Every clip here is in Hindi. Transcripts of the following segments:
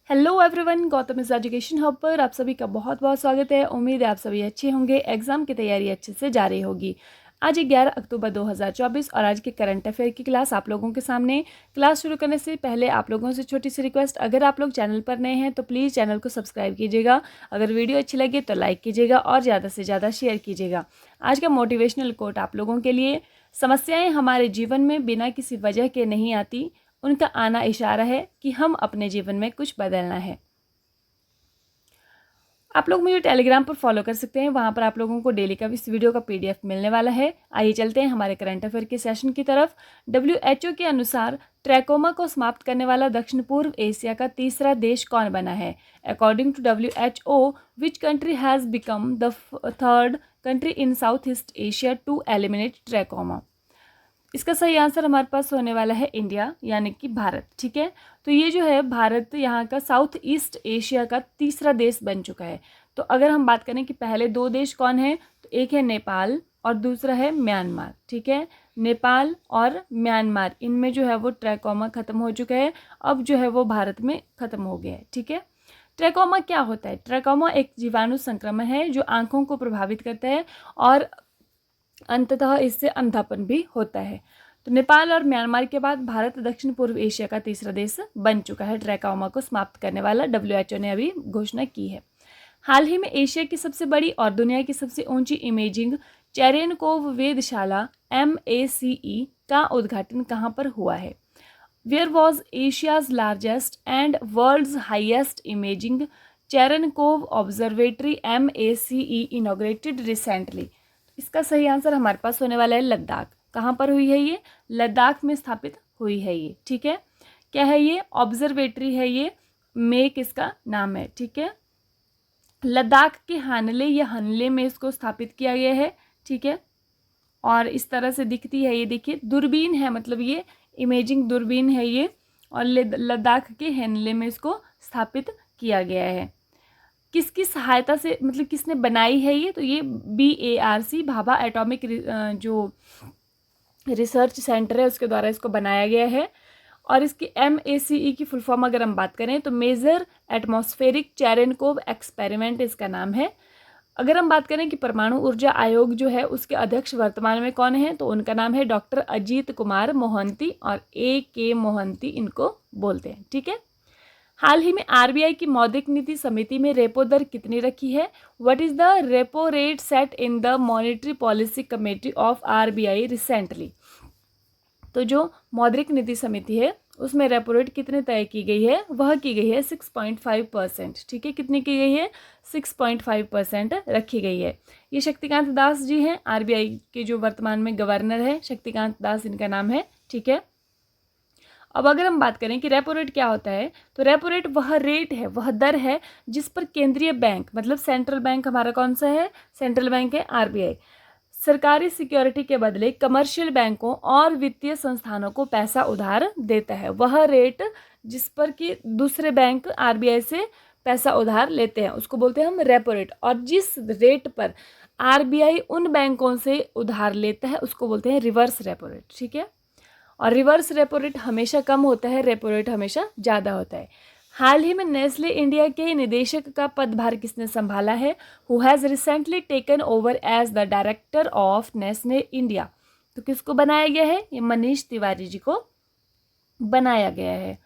हेलो एवरीवन, गौतम इस एजुकेशन हब पर आप सभी का बहुत बहुत स्वागत है। उम्मीद है आप सभी अच्छे होंगे, एग्जाम की तैयारी अच्छे से जारी होगी। आज 11 अक्टूबर 2024 और आज के करंट अफेयर की क्लास आप लोगों के सामने। क्लास शुरू करने से पहले आप लोगों से छोटी सी रिक्वेस्ट, अगर आप लोग चैनल पर नए हैं तो प्लीज़ चैनल को सब्सक्राइब कीजिएगा। अगर वीडियो अच्छी लगे तो लाइक कीजिएगा और ज़्यादा से ज़्यादा शेयर कीजिएगा। आज का मोटिवेशनल कोट आप लोगों के लिए, समस्याएं हमारे जीवन में बिना किसी वजह के नहीं आती, उनका आना इशारा है कि हम अपने जीवन में कुछ बदलना है। आप लोग मुझे टेलीग्राम पर फॉलो कर सकते हैं, वहां पर आप लोगों को डेली का इस वीडियो का पीडीएफ मिलने वाला है। आइए चलते हैं हमारे करंट अफेयर के सेशन की तरफ। WHO के अनुसार ट्रैकोमा को समाप्त करने वाला दक्षिण पूर्व एशिया का तीसरा देश कौन बना है? According to WHO, which country has become the third country in South East Asia to eliminate trachoma? इसका सही आंसर हमारे पास होने वाला है इंडिया, यानी कि भारत। ठीक है, तो ये जो है भारत यहाँ का साउथ ईस्ट एशिया का तीसरा देश बन चुका है। तो अगर हम बात करें कि पहले दो देश कौन है, तो एक है नेपाल और दूसरा है म्यांमार। ठीक है, नेपाल और म्यांमार, इनमें जो है वो ट्रैकोमा खत्म हो चुका है, अब जो है वो भारत में खत्म हो गया है। ठीक है, ट्रैकोमा क्या होता है? ट्रैकोमा एक जीवाणु संक्रमण है जो आंखों को प्रभावित करता है और अंततः इससे अंधापन भी होता है। तो नेपाल और म्यांमार के बाद भारत दक्षिण पूर्व एशिया का तीसरा देश बन चुका है ट्रैकोमा को समाप्त करने वाला। WHO ने अभी घोषणा की है। हाल ही में एशिया की सबसे बड़ी और दुनिया की सबसे ऊंची इमेजिंग चेरेनकोव वेधशाला MACE का उद्घाटन कहाँ पर हुआ है? Where was Asia's largest and world's highest imaging Cherenkov observatory MACE inaugurated recently? इसका सही आंसर हमारे पास होने वाला है लद्दाख। कहाँ पर हुई है ये? लद्दाख में स्थापित हुई है ये। ठीक है, क्या है ये? ऑब्जर्वेटरी है ये, मेक इसका नाम है। ठीक है, लद्दाख के हानले या हनले में इसको स्थापित किया गया है। ठीक है, और इस तरह से दिखती है ये, देखिए दूरबीन है, मतलब ये इमेजिंग दूरबीन है ये, और लद्दाख के हनले में इसको स्थापित किया गया है। किसकी सहायता से, मतलब किसने बनाई है ये? तो ये BARC भाभा एटॉमिक जो रिसर्च सेंटर है उसके द्वारा इसको बनाया गया है। और इसकी MACE की फुल फॉर्म अगर हम बात करें तो मेजर एटमॉस्फेरिक चेरेनकोव एक्सपेरिमेंट इसका नाम है। अगर हम बात करें कि परमाणु ऊर्जा आयोग जो है उसके अध्यक्ष वर्तमान में कौन है, तो उनका नाम है डॉक्टर अजीत कुमार मोहंती, और AK मोहंती इनको बोलते हैं। ठीक है, हाल ही में RBI की मौद्रिक नीति समिति में रेपो दर कितनी रखी है? What is the repo rate set in the monetary policy committee of RBI recently? तो जो मौद्रिक नीति समिति है उसमें रेपो रेट कितने तय की गई है? वह की गई है 6.5%। ठीक है, कितनी की गई है? 6.5% रखी गई है। ये शक्तिकांत दास जी हैं, RBI के जो वर्तमान में गवर्नर है, शक्तिकांत दास इनका नाम है। ठीक है, अब अगर हम बात करें कि रेपो रेट क्या होता है, तो रेपो रेट वह रेट है, वह दर है जिस पर केंद्रीय बैंक, मतलब सेंट्रल बैंक हमारा कौन सा है? सेंट्रल बैंक है RBI, सरकारी सिक्योरिटी के बदले कमर्शियल बैंकों और वित्तीय संस्थानों को पैसा उधार देता है। वह रेट जिस पर कि दूसरे बैंक RBI से पैसा उधार लेते हैं उसको बोलते हैं हम रेपो रेट, और जिस रेट पर RBI उन बैंकों से उधार लेता है उसको बोलते हैं रिवर्स रेपो रेट। ठीक है, और रिवर्स रेपो रेट हमेशा कम होता है, रेपो रेट हमेशा ज़्यादा होता है। हाल ही में नेस्ले इंडिया के निदेशक का पदभार किसने संभाला है? Who has recently taken over as the director of Nestle India? तो किसको बनाया गया है? ये मनीष तिवारी जी को बनाया गया है।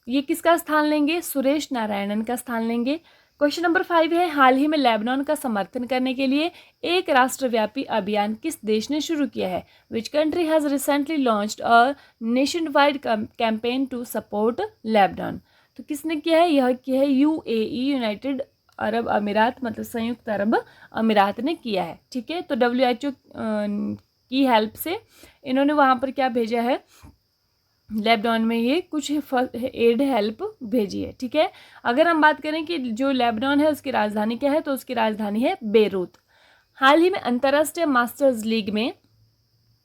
ये किसका स्थान लेंगे? सुरेश नारायणन का स्थान लेंगे। क्वेश्चन नंबर 5 है, हाल ही में लेबनान का समर्थन करने के लिए एक राष्ट्रव्यापी अभियान किस देश ने शुरू किया है? Which country has recently launched a nationwide campaign to support Lebanon? तो किसने किया है? यह किया है UAE, यूनाइटेड अरब अमीरात, मतलब संयुक्त अरब अमीरात ने किया है। ठीक है, तो WHO की हेल्प से इन्होंने वहाँ पर क्या भेजा है? लेबनान में ये कुछ एड हेल्प भेजी है। ठीक है, अगर हम बात करें कि जो लेबनान है उसकी राजधानी क्या है, तो उसकी राजधानी है बेरूत। हाल ही में अंतर्राष्ट्रीय मास्टर्स लीग में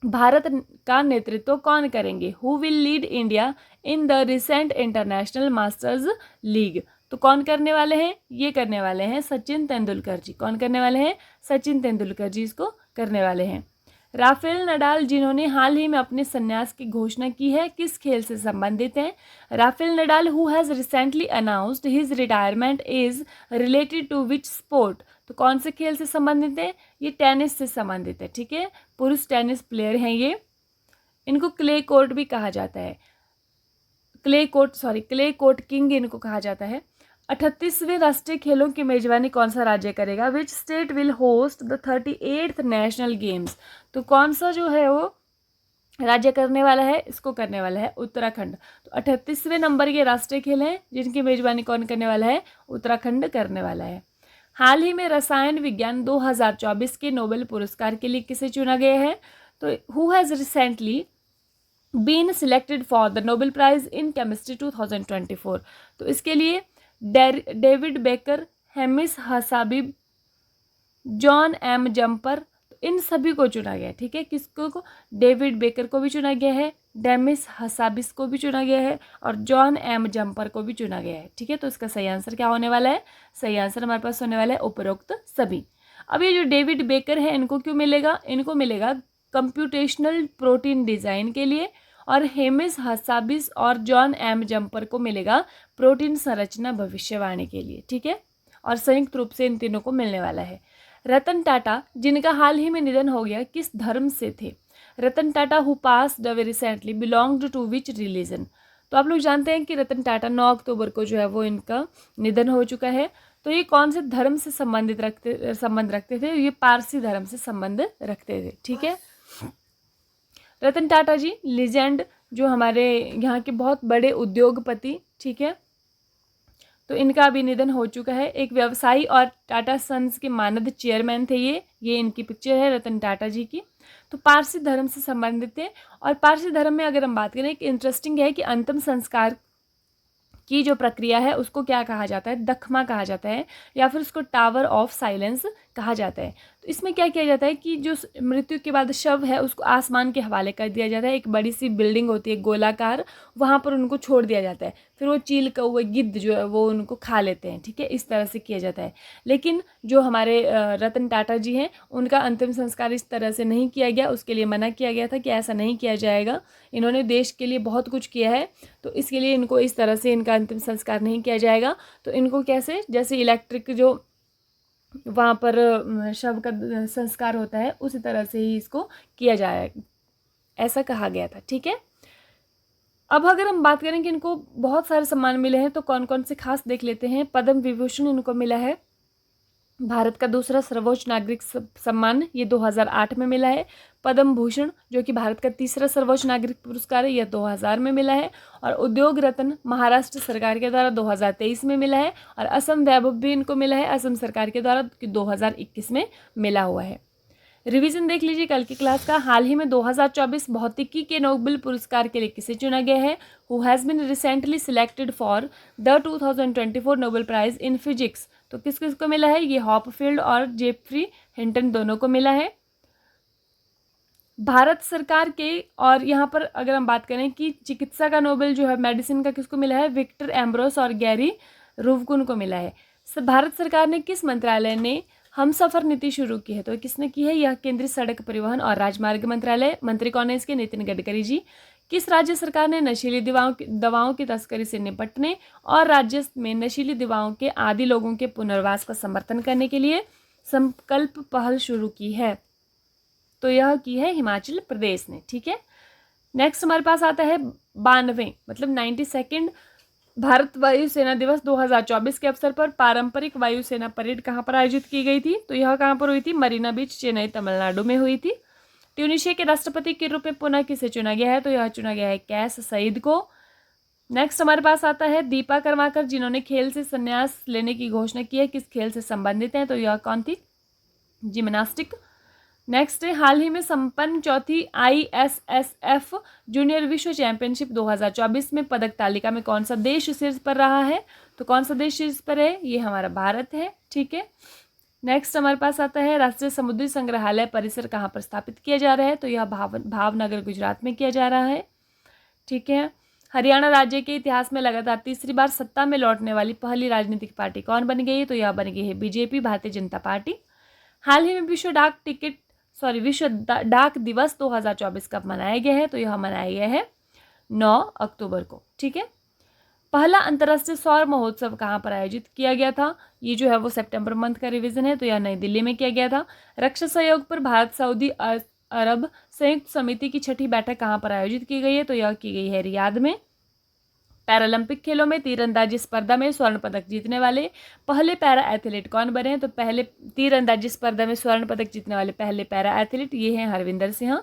भारत का नेतृत्व कौन करेंगे? Who will lead India in the recent international masters league? तो कौन करने वाले हैं? ये करने वाले हैं सचिन तेंदुलकर जी। कौन करने वाले हैं? सचिन तेंदुलकर जी इसको करने वाले हैं। राफेल नडाल जिन्होंने हाल ही में अपने संन्यास की घोषणा की है, किस खेल से संबंधित हैं? Rafael Nadal who has recently announced his retirement is related to which sport? तो कौन से खेल से संबंधित है? ये टेनिस से संबंधित है, ठीक है। पुरुष टेनिस प्लेयर हैं ये। इनको क्ले कोर्ट भी कहा जाता है, क्ले कोर्ट किंग इनको कहा जाता है। 38वें राष्ट्रीय खेलों की मेजबानी कौन सा राज्य करेगा? Which state will host the 38th national games? तो कौन सा जो है वो राज्य करने वाला है? इसको करने वाला है उत्तराखंड। तो 38वें नंबर के राष्ट्रीय खेल हैं जिनकी मेजबानी कौन करने वाला है? उत्तराखंड करने वाला है। हाल ही में रसायन विज्ञान 2024 के नोबेल पुरस्कार के लिए किसे चुना गया है? तो who has recently been selected for the Nobel prize in chemistry 2024? तो इसके लिए David Baker, Demis Hassabis, John M Jumper, इन सभी को चुना गया है, ठीक है। किसको को? डेविड बेकर को भी चुना गया है, डेमिस हसाबिस को भी चुना गया है और जॉन एम जम्पर को भी चुना गया है, ठीक है। तो इसका सही आंसर क्या होने वाला है? सही आंसर हमारे पास होने वाला है उपरोक्त सभी। अब ये जो डेविड बेकर है इनको क्यों मिलेगा? इनको मिलेगा कंप्यूटेशनल प्रोटीन डिज़ाइन के लिए, और हेमिस हसाबिस और जॉन एम जम्पर को मिलेगा प्रोटीन संरचना भविष्यवाणी के लिए, ठीक है। और संयुक्त रूप से इन तीनों को मिलने वाला है। रतन टाटा जिनका हाल ही में निधन हो गया, किस धर्म से थे? Ratan Tata who passed away recently belonged to which religion? तो आप लोग जानते हैं कि रतन टाटा 9 अक्टूबर को जो है वो इनका निधन हो चुका है। तो ये कौन से धर्म से संबंध रखते थे? ये पारसी धर्म से संबंध रखते थे, ठीक है। रतन टाटा जी लीजेंड, जो हमारे यहाँ के बहुत बड़े उद्योगपति, ठीक है। तो इनका अभी निधन हो चुका है। एक व्यवसायी और टाटा सन्स के मानद चेयरमैन थे ये इनकी पिक्चर है रतन टाटा जी की। तो पारसी धर्म से संबंधित थे। और पारसी धर्म में अगर हम बात करें, एक इंटरेस्टिंग है कि अंतिम संस्कार की जो प्रक्रिया है उसको क्या कहा जाता है? दखमा कहा जाता है, या फिर उसको टावर ऑफ साइलेंस कहा जाता है। तो इसमें क्या किया जाता है कि जो मृत्यु के बाद शव है उसको आसमान के हवाले कर दिया जाता है। एक बड़ी सी बिल्डिंग होती है गोलाकार, वहाँ पर उनको छोड़ दिया जाता है। फिर वो चील कौवे गिद्ध जो है वो उनको खा लेते हैं, ठीक है। इस तरह से किया जाता है। लेकिन जो हमारे रतन टाटा जी हैं उनका अंतिम संस्कार इस तरह से नहीं किया गया, उसके लिए मना किया गया था कि ऐसा नहीं किया जाएगा। इन्होंने देश के लिए बहुत कुछ किया है, तो इसके लिए इनको इस तरह से इनका अंतिम संस्कार नहीं किया जाएगा। तो इनको कैसे, जैसे इलेक्ट्रिक जो वहाँ पर शव का संस्कार होता है उसी तरह से ही इसको किया जाएगा, ऐसा कहा गया था, ठीक है। अब अगर हम बात करें कि इनको बहुत सारे सम्मान मिले हैं तो कौन कौन से खास देख लेते हैं। पद्म विभूषण इनको मिला है, भारत का दूसरा सर्वोच्च नागरिक सम्मान, ये 2008 में मिला है। पद्म भूषण जो कि भारत का तीसरा सर्वोच्च नागरिक पुरस्कार है, यह 2000 में मिला है। और उद्योग रत्न महाराष्ट्र सरकार के द्वारा 2023 में मिला है। और असम वैभव भी इनको मिला है असम सरकार के द्वारा 2021 में मिला हुआ है। रिवीजन देख लीजिए कल की क्लास का। हाल ही में 2024 भौतिकी के नोबेल पुरस्कार के लिए किसे चुना गया है? Who has been recently selected for the 2024 Nobel prize in physics? तो किस किस को मिला है? ये हॉपफील्ड और जेफ्री हिंटन दोनों को मिला है। भारत सरकार के, और यहाँ पर अगर हम बात करें कि चिकित्सा का नोबेल जो है मेडिसिन का किसको मिला है? विक्टर एम्ब्रोस और गैरी रुवकुन को मिला है। भारत सरकार ने किस मंत्रालय ने हम सफ़र नीति शुरू की है? तो किसने की है? यह केंद्रीय सड़क परिवहन और राजमार्ग मंत्रालय। मंत्री कौन है इसके? नितिन गडकरी जी। किस राज्य सरकार ने नशीली दवाओं की तस्करी से निपटने और राज्य में नशीली दवाओं के आदी लोगों के पुनर्वास का समर्थन करने के लिए संकल्प पहल शुरू की है? तो यह की है हिमाचल प्रदेश ने, ठीक है। नेक्स्ट हमारे पास आता है 92 मतलब 92 भारत वायुसेना दिवस 2024 के अवसर पर पारंपरिक वायुसेना परेड कहाँ पर आयोजित की गई थी? तो यह कहाँ पर हुई थी? मरीना बीच, चेन्नई, तमिलनाडु में हुई थी। ट्यूनीशिया के राष्ट्रपति के रूप में पुनः किसे चुना गया है? तो यह चुना गया है कैस सईद को। नेक्स्ट हमारे पास आता है दीपा कर्माकर जिन्होंने खेल से संन्यास लेने की घोषणा की है, किस खेल से संबंधित हैं? तो यह कौन थी? जिम्नास्टिक। नेक्स्ट है हाल ही में संपन्न चौथी ISSF जूनियर विश्व चैंपियनशिप 2024 में पदक तालिका में कौन सा देश शीर्ष पर रहा है? तो कौन सा देश शीर्ष पर है? ये हमारा भारत है, ठीक है। नेक्स्ट हमारे पास आता है राष्ट्रीय समुद्री संग्रहालय परिसर कहाँ पर स्थापित किया जा रहा है? तो यह भावनगर गुजरात में किया जा रहा है, ठीक है। हरियाणा राज्य के इतिहास में लगातार तीसरी बार सत्ता में लौटने वाली पहली राजनीतिक पार्टी कौन बन गई है? तो यह बन गई है BJP, भारतीय जनता पार्टी। हाल ही में विश्व डाक टिकट विश्व डाक दिवस 2024 कब मनाया गया है? तो यह मनाया गया है 9 अक्टूबर को। ठीक है। पहला अंतर्राष्ट्रीय सौर महोत्सव कहाँ पर आयोजित किया गया था? ये जो है वो सितंबर मंथ का रिवीजन है, तो यह नई दिल्ली में किया गया था। रक्षा सहयोग पर भारत सऊदी अरब संयुक्त समिति की 6ठी बैठक कहाँ पर आयोजित की गई है? तो यह की गई है रियाद में। पैरालंपिक खेलों में तीरंदाजी स्पर्धा में स्वर्ण पदक जीतने वाले पहले पैरा एथलीट कौन बने हैं? तो पहले तीरंदाजी स्पर्धा में स्वर्ण पदक जीतने वाले पहले पैरा एथलीट ये हैं हरविंदर सिंह।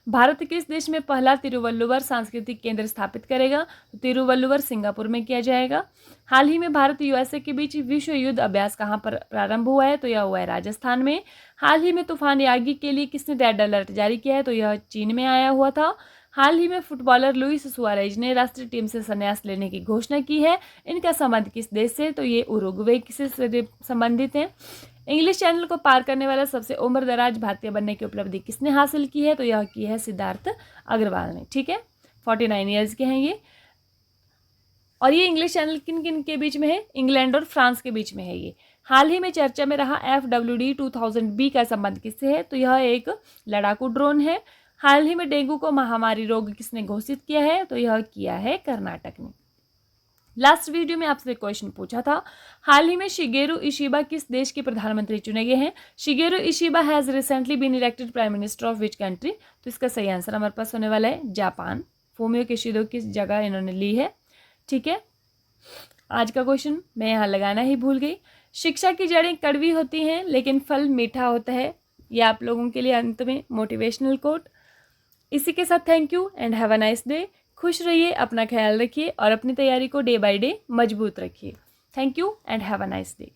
भारत किस देश में पहला तिरुवल्लुवर सांस्कृतिक केंद्र स्थापित करेगा? तो तिरुवल्लुवर सिंगापुर में किया जाएगा। हाल ही में भारत यूएसए के बीच विश्व युद्ध अभ्यास कहाँ पर प्रारंभ हुआ है? तो यह हुआ है राजस्थान में। हाल ही में तूफान यागी के लिए किसने रेड अलर्ट जारी किया है? तो यह चीन में आया हुआ था। हाल ही में फुटबॉलर लुइस सुआरेज ने राष्ट्रीय टीम से संन्यास लेने की घोषणा की है। इनका संबंध किस देश से? तो ये उरुग्वे से संबंधित हैं। इंग्लिश चैनल को पार करने वाला सबसे उम्रदराज भारतीय बनने की उपलब्धि किसने हासिल की है? तो यह की है सिद्धार्थ अग्रवाल ने। ठीक है, 49 ईयर्स के हैं ये। और ये इंग्लिश चैनल किन किन के बीच में है? इंग्लैंड और फ्रांस के बीच में है ये। हाल ही में चर्चा में रहा FWD 2000B का संबंध किससे है? तो यह एक लड़ाकू ड्रोन है। हाल ही में डेंगू को महामारी रोग किसने घोषित किया है? तो यह किया है कर्नाटक ने। लास्ट वीडियो में आपसे क्वेश्चन पूछा था, हाल ही में शिगेरू इशिबा किस देश के प्रधानमंत्री चुने गए हैं? Shigeru Ishiba has recently been elected prime minister of which country? तो इसका सही आंसर हमारे पास होने वाला है जापान। फूमियो किशिडो की जगह इन्होंने ली है। ठीक है, आज का क्वेश्चन मैं यहाँ लगाना ही भूल गई। शिक्षा की जड़ें कड़वी होती हैं लेकिन फल मीठा होता है। ये आप लोगों के लिए अंत में मोटिवेशनल कोट। इसी के साथ thank you and have a nice day. खुश रहिए, अपना ख्याल रखिए और अपनी तैयारी को डे बाय डे मजबूत रखिए। Thank you and have a nice day.